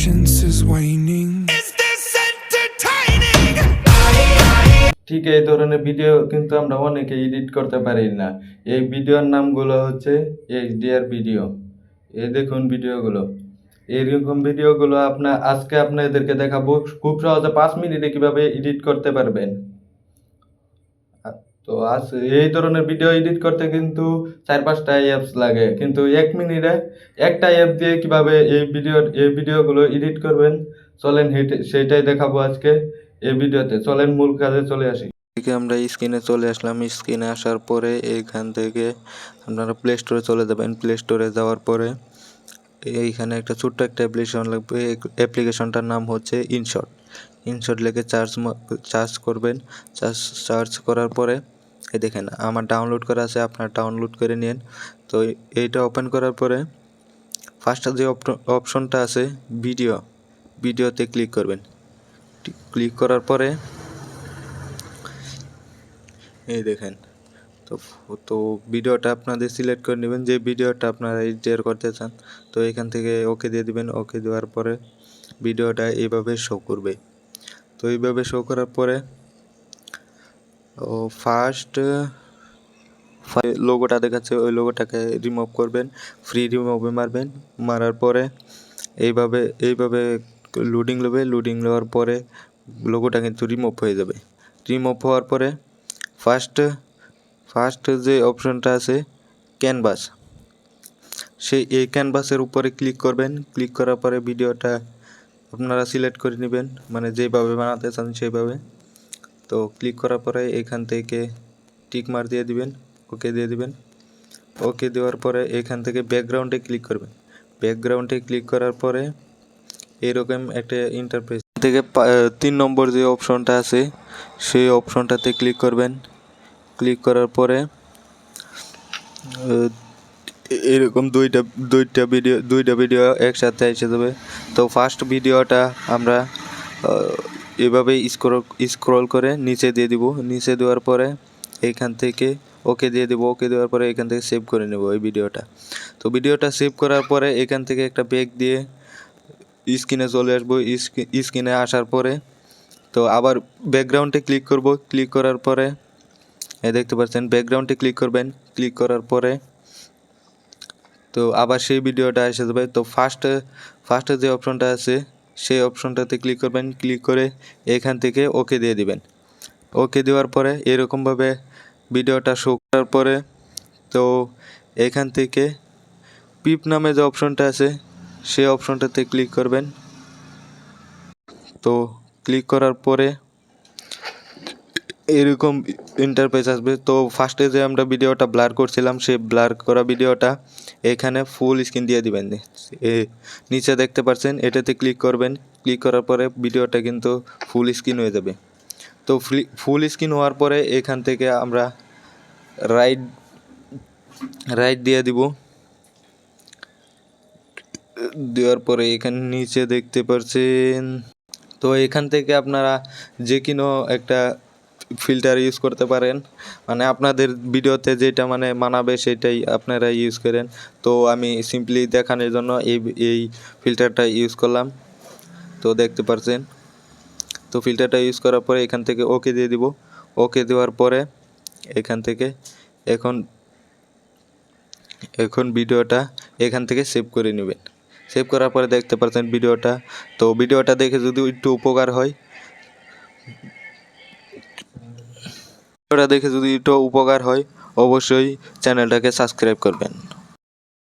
Patience is waning. Is this entertaining? ঠিক এই ধরনের ভিডিও কিন্তু আমরা অনেকে এডিট করতে পারি না। এই ভিডিওর নামগুলো হচ্ছে এইচডিআর ভিডিও। এই দেখুন ভিডিওগুলো। এইরকম ভিডিওগুলো আজকে আপনাদেরকে দেখাবো খুব সহজে 5 মিনিটে কিভাবে এডিট করতে পারবেন। তো এই ধরনের ভিডিও এডিট করতে কিন্তু 4-5টা অ্যাপস লাগে, কিন্তু 1 মিনিটে একটা অ্যাপ দিয়ে কিভাবে এই ভিডিওগুলো এডিট করবেন চলেন সেইটাই দেখাবো আজকে এই ভিডিওতে। চলেন মূল কাজে চলে আসি। আমরা স্ক্রিনে চলে আসলাম। স্ক্রিনে আসার পরে এইখান থেকে আপনারা প্লে স্টোরে চলে যাবেন। প্লে স্টোরে যাওয়ার পরে এইখানে একটা ছোট্ট একটা অ্যাপ্লিকেশন লাগবে। অ্যাপ্লিকেশনটার নাম হচ্ছে ইনশট। ইনশট লিখে সার্চ করবেন। সার্চ করার পরে এই দেখেন আমার ডাউনলোড করা আছে, আপনার ডাউনলোড করে নিন। তো এইটা ওপেন করার পরে ফার্স্ট যে অপশনটা আছে ভিডিওতে ক্লিক করবেন। ক্লিক করার পরে এই দেখেন তো ভিডিওটা আপনাদের সিলেক্ট করে নেবেন যে ভিডিওটা আপনারা এডিট করতে চান। তো এখান থেকে ওকে দিয়ে দিবেন। ওকে দেওয়ার পরে ভিডিওটা এইভাবে শো করবে। তো এইভাবে শো করার পরে ফার্স্ট লোগোটা দেখাচ্ছে, ওই লোগোটাকে রিমুভ করবেন। ফ্রি রিমুভে মারবেন। মারার পরে এইভাবে লোডিং নেবে। লোডিং নেওয়ার পরে লোগোটা কিন্তু রিমুভ হয়ে যাবে। রিমুভ হওয়ার পরে ফার্স্ট যে অপশনটা আছে ক্যানভাস, এই ক্যানভাসের উপরে ক্লিক করবেন। ক্লিক করার পরে ভিডিওটা আপনারা সিলেক্ট করে নেবেন, মানে যেভাবে বানাতে চান সেইভাবে। তো ক্লিক করার পরে এখান থেকে টিক মার দিয়ে দিবেন, ওকে দিয়ে দিবেন। ওকে দেওয়ার পরে এখান থেকে ব্যাকগ্রাউন্ডে ক্লিক করবেন। ব্যাকগ্রাউন্ডে ক্লিক করার পরে এরকম একটা ইন্টারফেস থেকে 3 নম্বর যে অপশনটা আছে সেই অপশনটাতে ক্লিক করবেন। ক্লিক করার পরে এরকম দুইটা ভিডিও একসাথে এসে যাবে। তো ফার্স্ট ভিডিওটা আমরা এভাবে স্ক্রল করে নিচে দিয়ে দিব। নিচে দেওয়ার পরে এইখান থেকে ওকে দিয়ে দেবো। ওকে দেওয়ার পরে এখান থেকে সেভ করে নেব এই ভিডিওটা। তো ভিডিওটা সেভ করার পরে এখান থেকে একটা ব্যাক দিয়ে স্ক্রিনে চলে আসবো। স্ক্রিনে আসার পরে তো আবার ব্যাকগ্রাউন্ডে ক্লিক করব। ক্লিক করার পরে দেখতে পাচ্ছেন ব্যাকগ্রাউন্ডে ক্লিক করবেন। ক্লিক করার পরে তো আবার সেই ভিডিওটা এসে যাবে। তো ফার্স্টে যে অপশনটা আছে সেই অপশনটাতে ক্লিক করবেন। ক্লিক করে এখান থেকে ওকে দিয়ে দিবেন। ওকে দেওয়ার পরে এরকমভাবে ভিডিওটা শো করার পরে তো এখান থেকে পিপ নামে যে অপশনটা আছে সেই অপশনটাতে ক্লিক করবেন। তো ক্লিক করার পরে এরকম ইন্টারফেস আসবে। তো ফার্স্টে যে আমরা ভিডিওটা ব্লার করছিলাম সেই ব্লার করা ভিডিওটা এখানে ফুল স্ক্রিন দিয়ে দিবেন। নিচে দেখতে পাচ্ছেন এটাতে ক্লিক করবেন। ক্লিক করার পরে ভিডিওটা কিন্তু ফুল স্ক্রিন হয়ে যাবে। তো ফুল স্ক্রিন হওয়ার পরে এখান থেকে আমরা রাইট দিয়ে দিব। দেওয়ার পরে এখানে নিচে দেখতে পাচ্ছেন তো এখান থেকে আপনারা যে কোনো একটা ফিল্টার ইউজ করতে পারেন, মানে আপনাদের ভিডিওতে যেটা মানে মানাবে সেটাই আপনারা ইউজ করেন। তো আমি সিম্পলি দেখানোর জন্য এই ফিল্টারটা ইউজ করলাম। তো দেখতে পাচ্ছেন তো ফিল্টারটা ইউজ করার পরে এখান থেকে ওকে দিয়ে দিব। ওকে দেওয়ার পরে এখান থেকে এখন ভিডিওটা এখান থেকে সেভ করে নেবেন। সেভ করার পরে দেখতে পাচ্ছেন ভিডিওটা দেখে যদি একটু উপকার হয় অবশ্যই চ্যানেলটাকে সাবস্ক্রাইব করবেন।